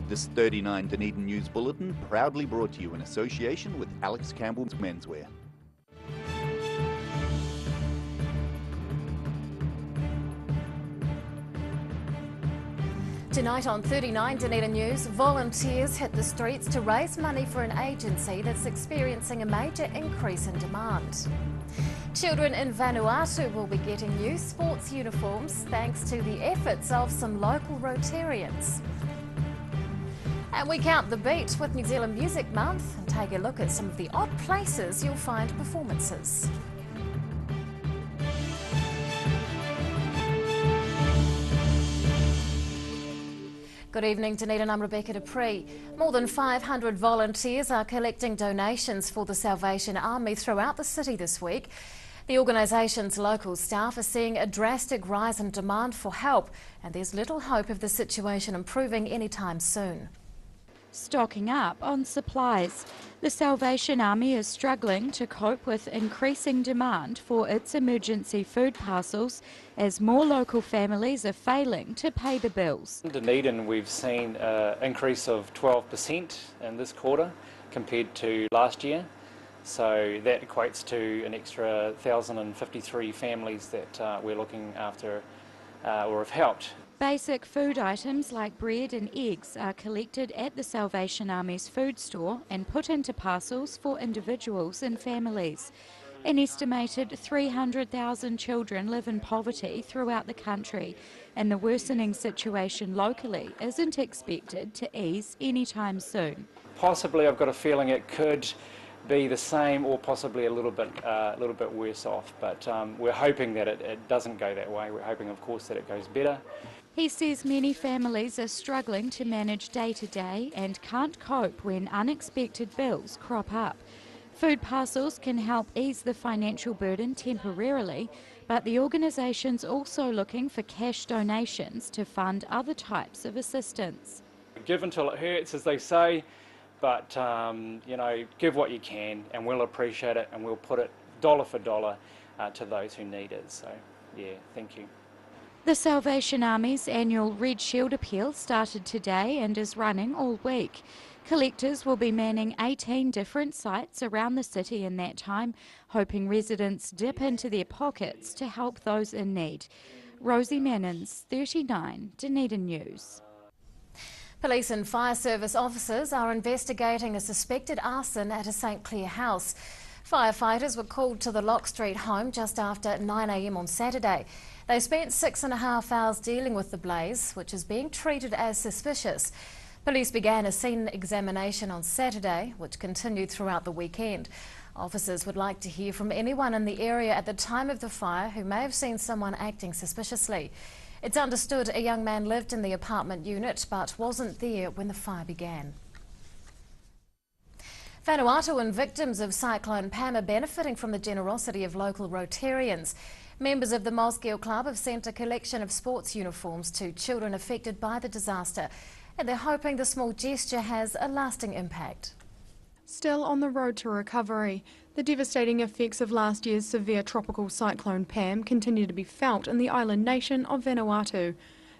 This 39 Dunedin News Bulletin proudly brought to you in association with Alex Campbell's Menswear. Tonight on 39 Dunedin News, volunteers hit the streets to raise money for an agency that's experiencing a major increase in demand. Children in Vanuatu will be getting new sports uniforms thanks to the efforts of some local Rotarians. And we count the beat with New Zealand Music Month and take a look at some of the odd places you'll find performances. Good evening, Dunedin. I'm Rebecca Dupree. More than 500 volunteers are collecting donations for the Salvation Army throughout the city this week. The organisation's local staff are seeing a drastic rise in demand for help, and there's little hope of the situation improving anytime soon. Stocking up on supplies. The Salvation Army is struggling to cope with increasing demand for its emergency food parcels as more local families are failing to pay the bills. In Dunedin, we've seen an increase of 12% in this quarter compared to last year. So that equates to an extra 1,053 families that we're looking after or have helped. Basic food items like bread and eggs are collected at the Salvation Army's food store and put into parcels for individuals and families. An estimated 300,000 children live in poverty throughout the country, and the worsening situation locally isn't expected to ease anytime soon. Possibly, I've got a feeling it could be the same or possibly a little bit worse off, but we're hoping that it doesn't go that way. We're hoping, of course, that it goes better. He says many families are struggling to manage day-to-day and can't cope when unexpected bills crop up. Food parcels can help ease the financial burden temporarily, but the organisation's also looking for cash donations to fund other types of assistance. Give until it hurts, as they say, but you know, give what you can and we'll appreciate it, and we'll put it dollar for dollar to those who need it. So yeah, thank you. The Salvation Army's annual Red Shield appeal started today and is running all week. Collectors will be manning 18 different sites around the city in that time, hoping residents dip into their pockets to help those in need. Rosie Mannins, 39 Dunedin News. Police and fire service officers are investigating a suspected arson at a St Clair house. Firefighters were called to the Lock Street home just after 9 a.m. on Saturday. They spent 6.5 hours dealing with the blaze, which is being treated as suspicious. Police began a scene examination on Saturday, which continued throughout the weekend. Officers would like to hear from anyone in the area at the time of the fire who may have seen someone acting suspiciously. It's understood a young man lived in the apartment unit but wasn't there when the fire began. Vanuatu and victims of Cyclone Pam are benefiting from the generosity of local Rotarians. Members of the Mosgiel Club have sent a collection of sports uniforms to children affected by the disaster, and they're hoping the small gesture has a lasting impact. Still on the road to recovery, the devastating effects of last year's severe tropical cyclone Pam continue to be felt in the island nation of Vanuatu.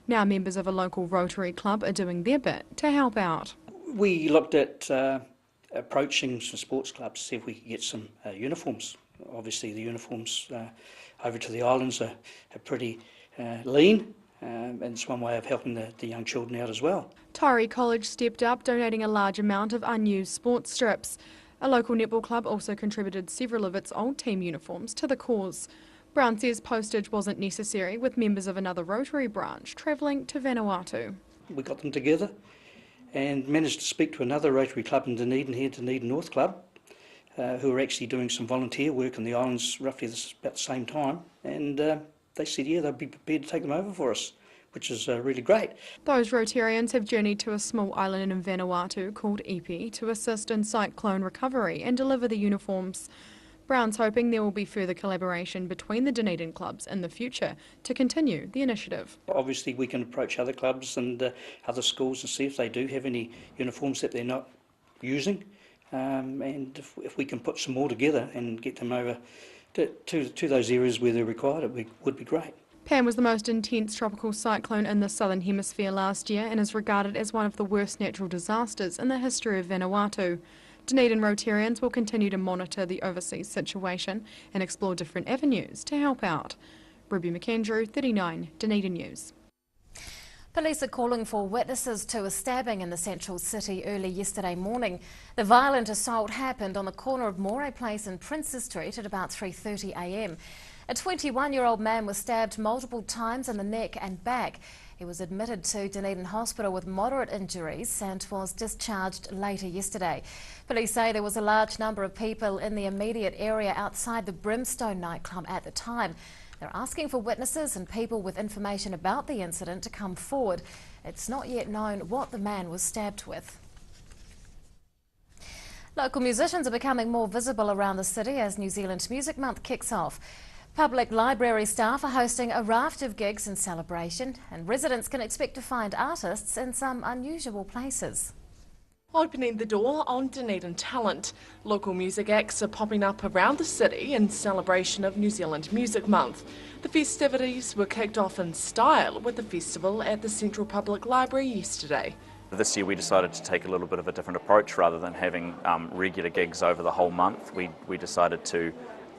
Now members of a local Rotary club are doing their bit to help out. We looked at approaching some sports clubs to see if we could get some uniforms. Obviously the uniforms over to the islands are pretty lean, and it's one way of helping the young children out as well. Tyree College stepped up, donating a large amount of unused sports strips. A local netball club also contributed several of its old team uniforms to the cause. Brown says postage wasn't necessary, with members of another Rotary branch travelling to Vanuatu. We got them together and managed to speak to another Rotary club in Dunedin here, Dunedin North Club, who are actually doing some volunteer work in the islands roughly about the same time, and they said yeah, they'd be prepared to take them over for us, which is really great. Those Rotarians have journeyed to a small island in Vanuatu called Ipi to assist in cyclone recovery and deliver the uniforms. Brown's hoping there will be further collaboration between the Dunedin clubs in the future to continue the initiative. Obviously we can approach other clubs and other schools and see if they do have any uniforms that they're not using, and if we can put some more together and get them over to those areas where they're required, it would be great. Pam was the most intense tropical cyclone in the southern hemisphere last year and is regarded as one of the worst natural disasters in the history of Vanuatu. Dunedin Rotarians will continue to monitor the overseas situation and explore different avenues to help out. Ruby McAndrew, 39, Dunedin News. Police are calling for witnesses to a stabbing in the central city early yesterday morning. The violent assault happened on the corner of Moray Place and Princess Street at about 3:30 a.m. A 21-year-old man was stabbed multiple times in the neck and back. He was admitted to Dunedin Hospital with moderate injuries and was discharged later yesterday. Police say there was a large number of people in the immediate area outside the Brimstone nightclub at the time. They're asking for witnesses and people with information about the incident to come forward. It's not yet known what the man was stabbed with. Local musicians are becoming more visible around the city as New Zealand Music Month kicks off. Public library staff are hosting a raft of gigs in celebration, and residents can expect to find artists in some unusual places. Opening the door on Dunedin talent, local music acts are popping up around the city in celebration of New Zealand Music Month. The festivities were kicked off in style with the festival at the Central Public Library yesterday. This year we decided to take a little bit of a different approach. Rather than having regular gigs over the whole month, we decided to,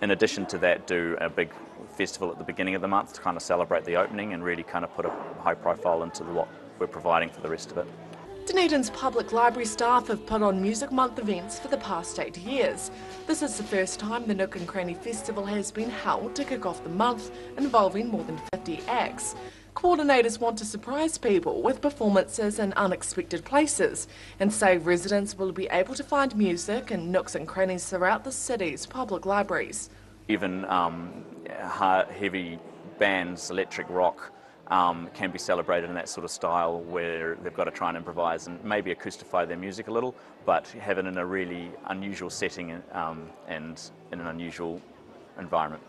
in addition to that, do a big festival at the beginning of the month to kind of celebrate the opening and really kind of put a high profile into what we're providing for the rest of it. Dunedin's public library staff have put on Music Month events for the past 8 years. This is the first time the Nook and Cranny Festival has been held to kick off the month, involving more than 50 acts. Coordinators want to surprise people with performances in unexpected places and say residents will be able to find music in nooks and crannies throughout the city's public libraries. Even heavy bands, electric rock, can be celebrated in that sort of style where they've got to try and improvise and maybe acoustify their music a little, but have it in a really unusual setting and in an unusual environment.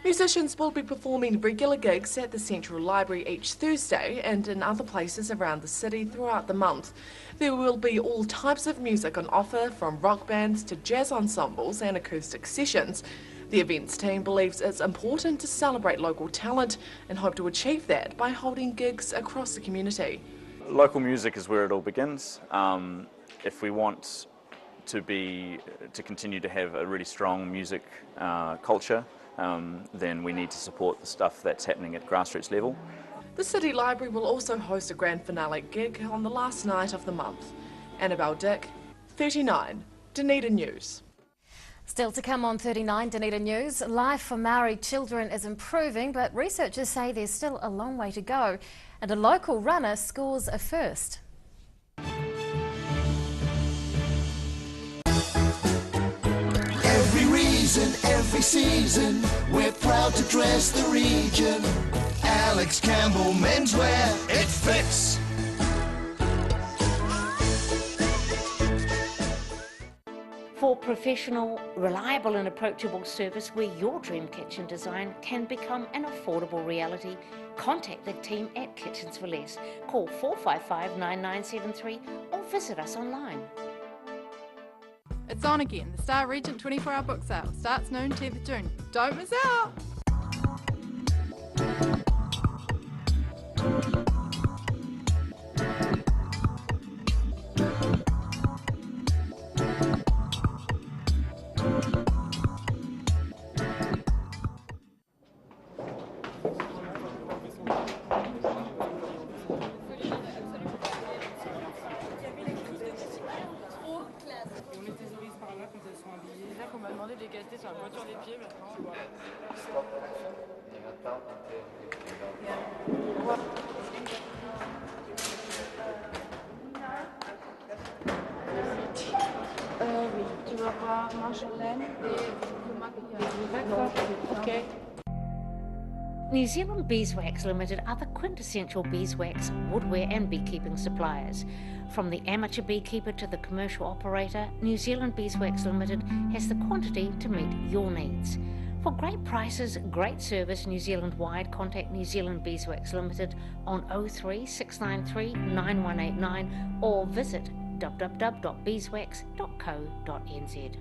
Musicians will be performing regular gigs at the Central Library each Thursday and in other places around the city throughout the month. There will be all types of music on offer, from rock bands to jazz ensembles and acoustic sessions. The events team believes it's important to celebrate local talent and hope to achieve that by holding gigs across the community. Local music is where it all begins. If we want to continue to have a really strong music culture, then we need to support the stuff that's happening at grassroots level. The City Library will also host a grand finale gig on the last night of the month. Annabelle Dick, 39, Dunedin News. Still to come on 39 Dunedin News, life for Maori children is improving, but researchers say there's still a long way to go, and a local runner scores a first. Every reason, every season, we're proud to dress the region. Alex Campbell Menswear, it fits. For professional, reliable and approachable service where your dream kitchen design can become an affordable reality, contact the team at Kitchens for Less. Call 455 9973 or visit us online. It's on again. The Star Regent 24-hour book sale starts noon 10th of June. Don't miss out! Oui, tu vas voir Marjolaine et New Zealand Beeswax Limited are the quintessential beeswax, woodware and beekeeping suppliers. From the amateur beekeeper to the commercial operator, New Zealand Beeswax Limited has the quantity to meet your needs. For great prices, great service New Zealand-wide, contact New Zealand Beeswax Limited on 03 693 9189 or visit www.beeswax.co.nz.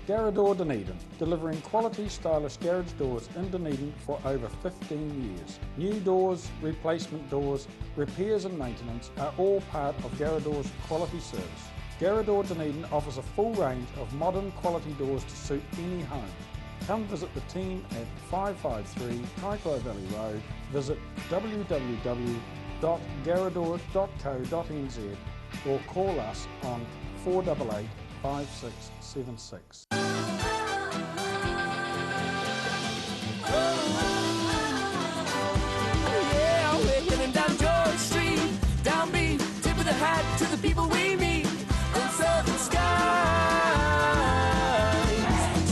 Garage Dunedin, delivering quality stylish garage doors in Dunedin for over 15 years. New doors, replacement doors, repairs and maintenance are all part of Garage quality service. Garage Dunedin offers a full range of modern quality doors to suit any home. Come visit the team at 553 Kaikoa Valley Road. Visit www.garador.co.nz or call us on 488 5676. Yeah, we're heading down George Street, down B, tip of the hat to the people we meet in southern skies.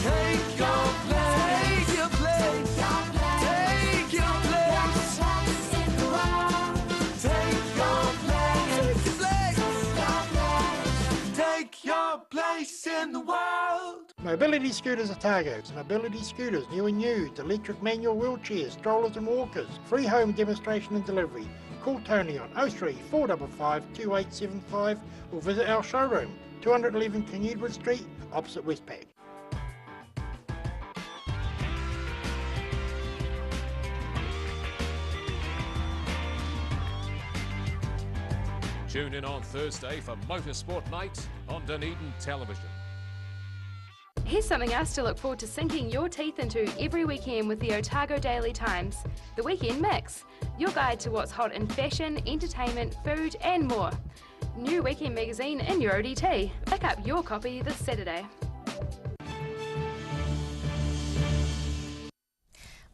Take your place, take your place, take your place in the world. Take your place, take your place in the world. Mobility Scooters Otago. Mobility scooters, new and used, electric manual wheelchairs, strollers and walkers. Free home demonstration and delivery. Call Tony on 03 455 2875 or visit our showroom, 211 King Edward Street, opposite Westpac. Tune in on Thursday for Motorsport Night on Dunedin Television. Here's something else to look forward to sinking your teeth into every weekend with the Otago Daily Times, the Weekend Mix, your guide to what's hot in fashion, entertainment, food and more. New weekend magazine in your ODT. Pick up your copy this Saturday.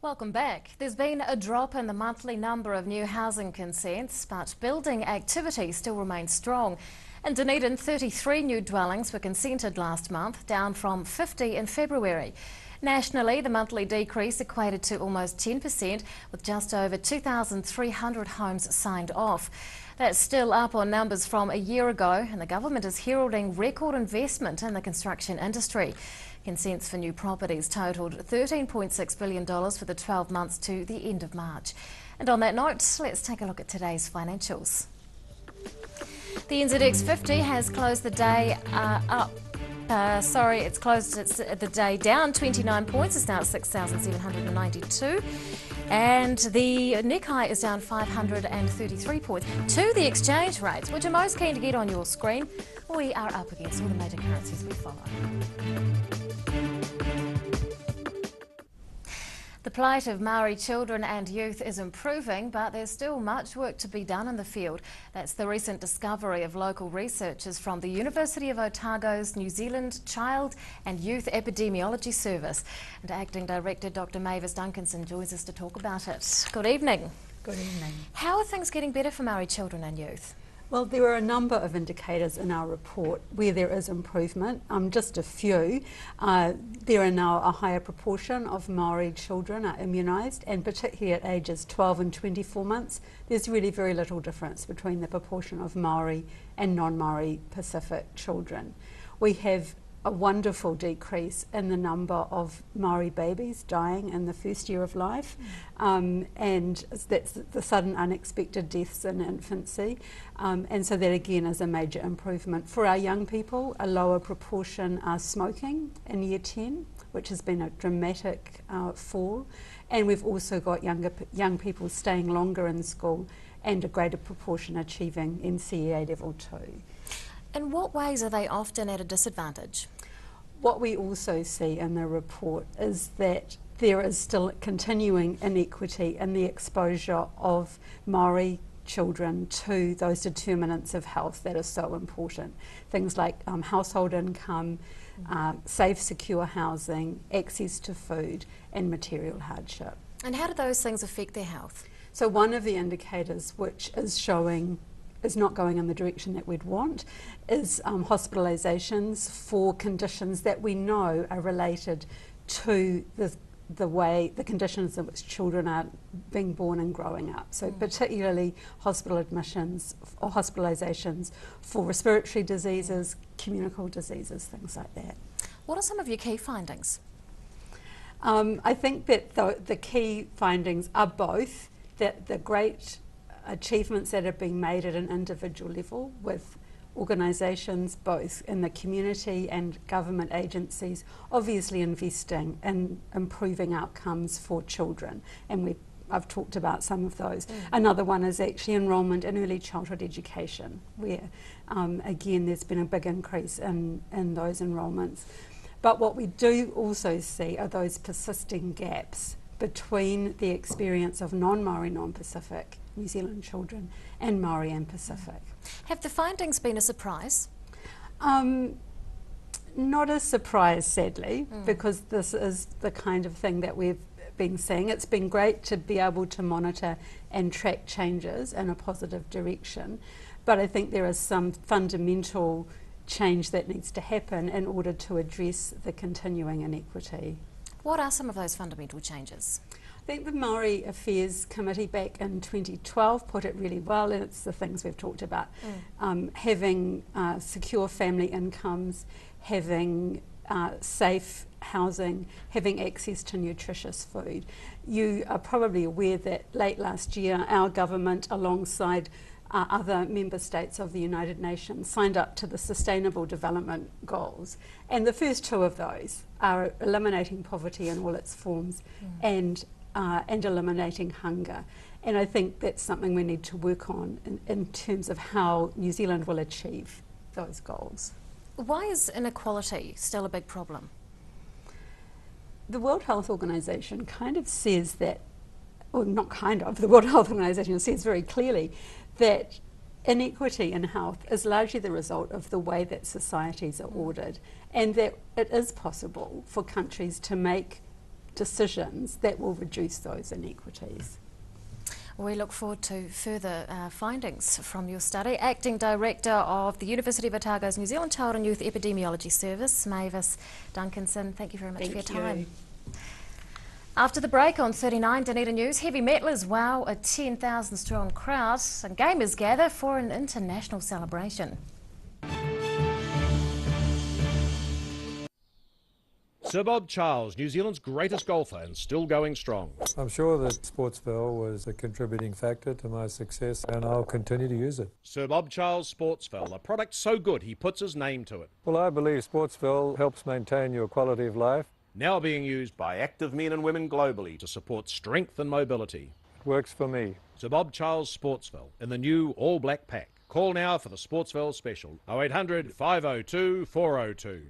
Welcome back. There's been a drop in the monthly number of new housing consents, but building activity still remains strong. In Dunedin, 33 new dwellings were consented last month, down from 50 in February. Nationally, the monthly decrease equated to almost 10%, with just over 2,300 homes signed off. That's still up on numbers from a year ago, and the government is heralding record investment in the construction industry. Consents for new properties totalled $13.6 billion for the 12 months to the end of March. And on that note, let's take a look at today's financials. The NZX 50 has closed the day it's closed the day down 29 points. It's now at 6,792. And the Nikkei is down 533 points. To the exchange rates, which are most keen to get on your screen, we are up against all the major currencies we follow. The plight of Maori children and youth is improving, but there's still much work to be done in the field. That's the recent discovery of local researchers from the University of Otago's New Zealand Child and Youth Epidemiology Service. And Acting Director Dr. Mavis Duncanson joins us to talk about it. Good evening. Good evening. How are things getting better for Maori children and youth? Well, there are a number of indicators in our report where there is improvement. Just a few. There are now a higher proportion of Maori children are immunised, and particularly at ages 12 and 24 months, there's really very little difference between the proportion of Maori and non-Maori Pacific children. We have a wonderful decrease in the number of Maori babies dying in the first year of life, and that's the sudden unexpected deaths in infancy, and so that again is a major improvement. For our young people, a lower proportion are smoking in year 10, which has been a dramatic fall, and we've also got young people staying longer in school and a greater proportion achieving NCEA level 2. In what ways are they often at a disadvantage? What we also see in the report is that there is still continuing inequity in the exposure of Maori children to those determinants of health that are so important. Things like household income, safe, secure housing, access to food and material hardship. And how do those things affect their health? So one of the indicators which is showing is not going in the direction that we'd want is hospitalisations for conditions that we know are related to the conditions in which children are being born and growing up. So particularly hospital admissions or hospitalisations for respiratory diseases, communicable diseases, things like that. What are some of your key findings? I think that the key findings are both that the great achievements that are being made at an individual level with organisations, both in the community and government agencies, obviously investing in improving outcomes for children, and I've talked about some of those. Another one is actually enrolment in early childhood education, where again there's been a big increase in those enrolments. But what we do also see are those persisting gaps between the experience of non-Māori, non-Pacific New Zealand children and Māori and Pacific. Have the findings been a surprise? Not a surprise, sadly, because this is the kind of thing that we've been seeing. It's been great to be able to monitor and track changes in a positive direction, but I think there is some fundamental change that needs to happen in order to address the continuing inequity. What are some of those fundamental changes? I think the Māori Affairs Committee back in 2012 put it really well, and it's the things we've talked about. Having secure family incomes, having safe housing, having access to nutritious food. You are probably aware that late last year our government, alongside other member states of the United Nations, signed up to the Sustainable Development Goals, and the first two of those are eliminating poverty in all its forms and eliminating hunger. And I think that's something we need to work on in terms of how New Zealand will achieve those goals. Why is inequality still a big problem? The World Health Organization kind of says that, or not kind of, the World Health Organization says very clearly that inequity in health is largely the result of the way that societies are ordered, and that it is possible for countries to make decisions that will reduce those inequities. We look forward to further findings from your study. Acting Director of the University of Otago's New Zealand Child and Youth Epidemiology Service, Mavis Duncanson, thank you very much for your time. After the break on 39 Dunedin News, heavy metalers wow a 10,000 strong crowd and gamers gather for an international celebration. Sir Bob Charles, New Zealand's greatest golfer and still going strong. I'm sure that Sportsville was a contributing factor to my success, and I'll continue to use it. Sir Bob Charles Sportsville, a product so good he puts his name to it. Well, I believe Sportsville helps maintain your quality of life. Now being used by active men and women globally to support strength and mobility. It works for me. Sir Bob Charles Sportsville in the new all-black pack. Call now for the Sportsville special, 0800 502 402.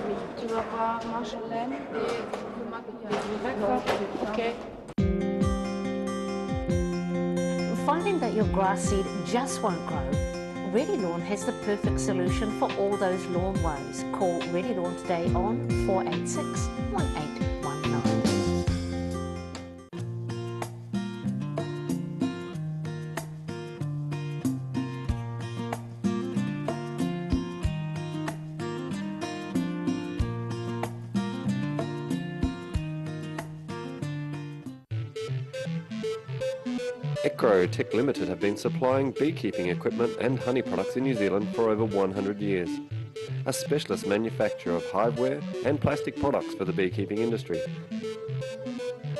Oui, tu vas voir Marjolaine et le maquillage. D'accord, ok. Finding that your grass seed just won't grow? Ready Lawn has the perfect solution for all those lawn woes. Call Ready Lawn today on 486 1819. Tech Limited have been supplying beekeeping equipment and honey products in New Zealand for over 100 years. A specialist manufacturer of hiveware and plastic products for the beekeeping industry.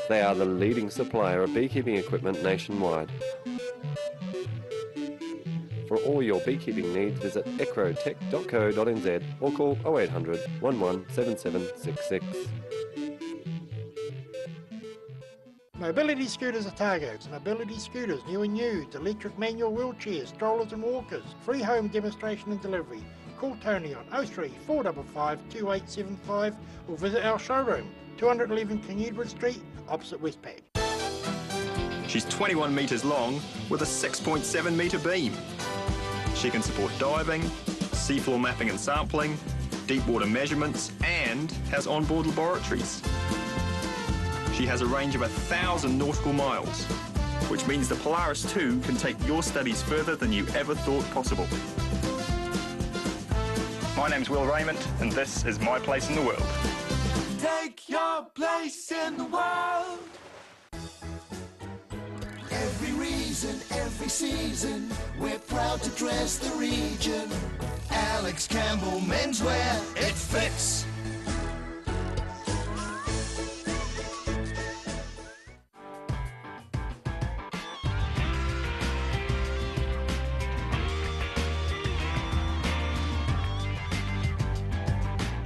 They are the leading supplier of beekeeping equipment nationwide. For all your beekeeping needs, visit ecrotech.co.nz or call 0800 117766. Mobility Scooters Otago. Mobility scooters, new and used, electric manual wheelchairs, strollers and walkers. Free home demonstration and delivery. Call Tony on 03 455 2875 or visit our showroom, 211 King Edward Street, opposite Westpac. She's 21 metres long with a 6.7 metre beam. She can support diving, seafloor mapping and sampling, deep water measurements, and has onboard laboratories. She has a range of 1,000 nautical miles, which means the Polaris 2 can take your studies further than you ever thought possible. My name's Will Raymond, and this is My Place in the World. Take your place in the world. Every reason, every season, we're proud to dress the region. Alex Campbell Menswear, it fits.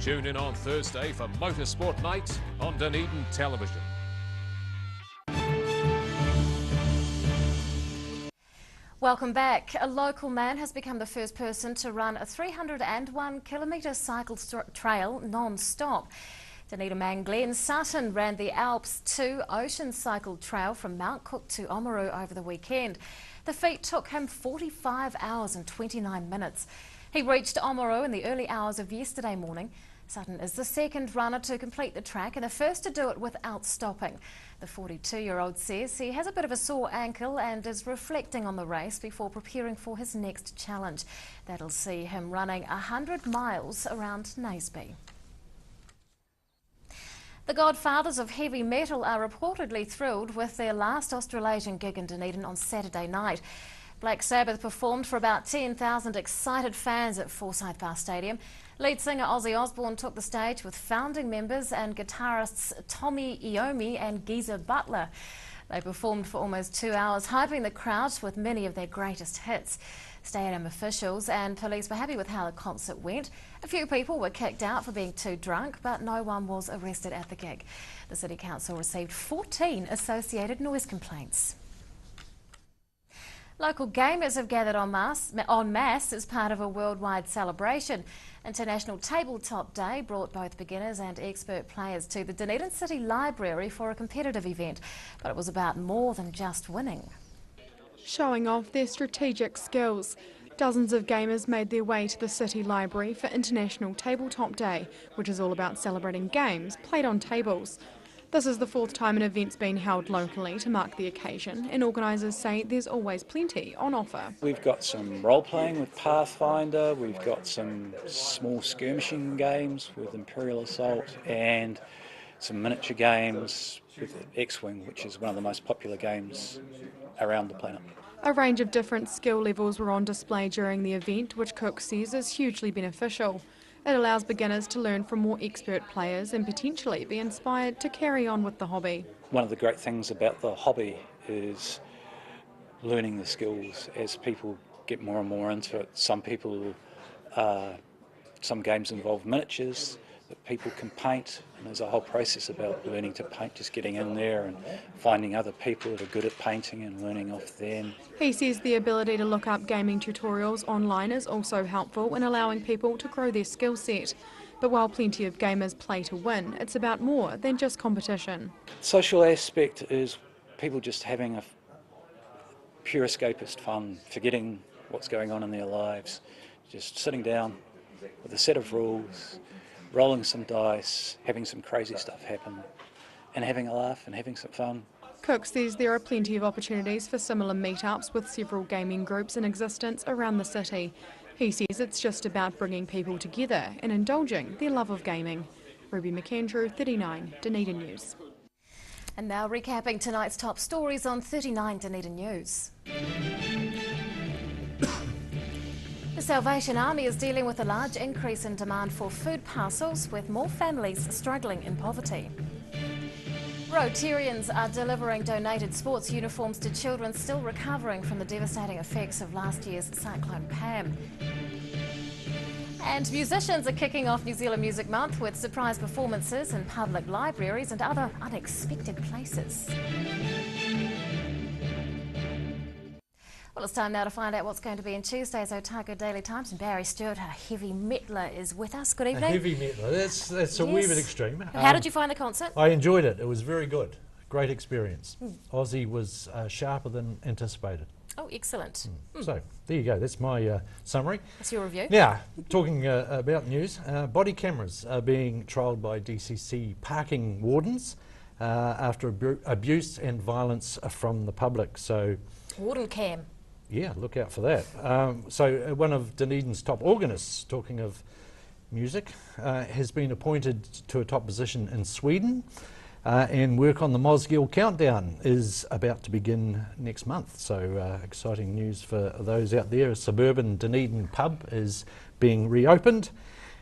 Tune in on Thursday for Motorsport Night on Dunedin Television. Welcome back. A local man has become the first person to run a 301-kilometre cycle trail non-stop. Dunedin man Glenn Sutton ran the Alps 2 Ocean Cycle Trail from Mount Cook to Oamaru over the weekend. The feat took him 45 hours and 29 minutes. He reached Oamaru in the early hours of yesterday morning. Sutton is the second runner to complete the track and the first to do it without stopping. The 42-year-old says he has a bit of a sore ankle and is reflecting on the race before preparing for his next challenge. That'll see him running 100 miles around Naseby. The godfathers of heavy metal are reportedly thrilled with their last Australasian gig in Dunedin on Saturday night. Black Sabbath performed for about 10,000 excited fans at Forsyth Bar Stadium. Lead singer Ozzy Osbourne took the stage with founding members and guitarists Tommy Iommi and Geezer Butler. They performed for almost 2 hours, hyping the crowd with many of their greatest hits. Stadium officials and police were happy with how the concert went. A few people were kicked out for being too drunk, but no one was arrested at the gig. The City Council received 14 associated noise complaints. Local gamers have gathered en masse as part of a worldwide celebration. International Tabletop Day brought both beginners and expert players to the Dunedin City Library for a competitive event, but it was about more than just winning. Showing off their strategic skills, dozens of gamers made their way to the City Library for International Tabletop Day, which is all about celebrating games played on tables. This is the fourth time an event's been held locally to mark the occasion, and organisers say there's always plenty on offer. We've got some role-playing with Pathfinder, we've got some small skirmishing games with Imperial Assault, and some miniature games with X-Wing, which is one of the most popular games around the planet. A range of different skill levels were on display during the event, which Cook says is hugely beneficial. It allows beginners to learn from more expert players and potentially be inspired to carry on with the hobby. One of the great things about the hobby is learning the skills as people get more and more into it. Some games involve miniatures that people can paint, and there's a whole process about learning to paint, just getting in there and finding other people that are good at painting and learning off them. He says the ability to look up gaming tutorials online is also helpful in allowing people to grow their skill set. But while plenty of gamers play to win, it's about more than just competition. Social aspect is people just having a pure escapist fun, forgetting what's going on in their lives, just sitting down with a set of rules, rolling some dice, having some crazy stuff happen, and having a laugh and having some fun. Cook says there are plenty of opportunities for similar meetups with several gaming groups in existence around the city. He says it's just about bringing people together and indulging their love of gaming. Ruby McAndrew, 39 Dunedin News. And now recapping tonight's top stories on 39 Dunedin News. The Salvation Army is dealing with a large increase in demand for food parcels, with more families struggling in poverty. Rotarians are delivering donated sports uniforms to children still recovering from the devastating effects of last year's Cyclone Pam. And musicians are kicking off New Zealand Music Month with surprise performances in public libraries and other unexpected places. Well, it's time now to find out what's going to be in Tuesday's Otago Daily Times. And Barry Stewart, a heavy metaler, is with us. Good evening. A heavy metaler, that's a wee bit extreme. How did you find the concert? I enjoyed it. It was very good. Great experience. Ozzy was sharper than anticipated. Oh, excellent. So there you go, that's my summary. That's your review. Now, talking about news, body cameras are being trialled by DCC parking wardens after abuse and violence from the public. So, Warden Cam. yeah, look out for that. So one of Dunedin's top organists, talking of music, has been appointed to a top position in Sweden. And work on the Mosgiel Countdown is about to begin next month. So exciting news for those out there. A suburban Dunedin pub is being reopened.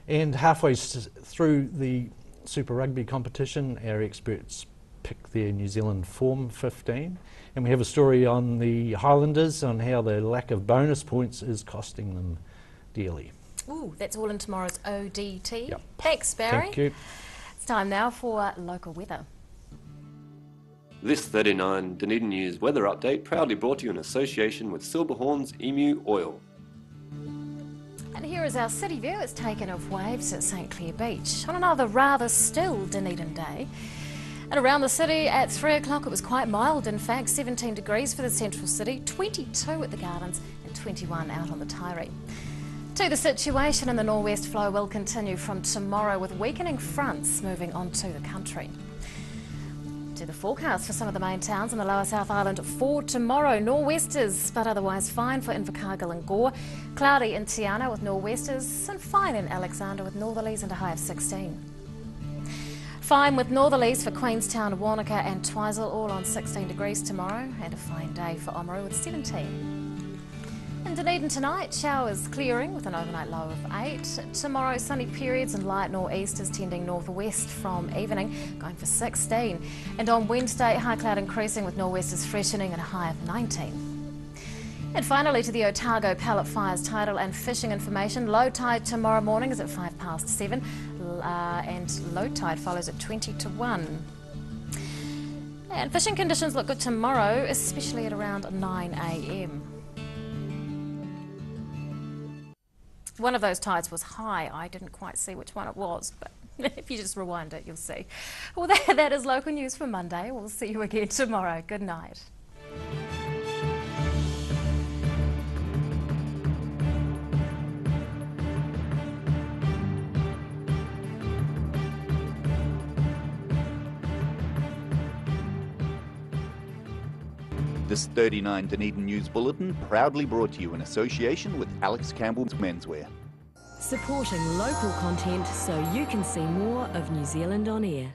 And halfway through the Super Rugby competition, our experts pick their New Zealand Form 15. And we have a story on the Highlanders, on how the lack of bonus points is costing them dearly. Ooh, that's all in tomorrow's ODT. Yep. Thanks, Barry. Thank you. It's time now for local weather. This 39 Dunedin News weather update proudly brought to you in association with Silverhorn's Emu Oil. And here is our city view. It's taken of waves at St Clair Beach on another rather still Dunedin day. And around the city at 3 o'clock it was quite mild, in fact, 17 degrees for the central city, 22 at the Gardens and 21 out on the Tyree. To the situation in the northwest flow will continue from tomorrow with weakening fronts moving onto the country. To the forecast for some of the main towns in the lower South Island for tomorrow. Nor'westers, but otherwise fine for Invercargill and Gore. Cloudy in Tiana with nor'westers and fine in Alexander with northerlies and a high of 16. Fine with northerlies for Queenstown, Wanaka and Twizel, all on 16 degrees tomorrow, and a fine day for Oamaru with 17. In Dunedin tonight, showers clearing with an overnight low of 8. Tomorrow, sunny periods and light nor'easters tending northwest from evening, going for 16. And on Wednesday, high cloud increasing with nor'westers freshening and a high of 19. And finally to the Otago Pallet Fires tidal and fishing information. Low tide tomorrow morning is at 7:05 and low tide follows at 20 to 1. And fishing conditions look good tomorrow, especially at around 9 a.m. One of those tides was high. I didn't quite see which one it was, but if you just rewind it, you'll see. Well, that is local news for Monday. We'll see you again tomorrow. Good night. This 39 Dunedin News Bulletin proudly brought to you in association with Alex Campbell's Menswear. Supporting local content so you can see more of New Zealand on air.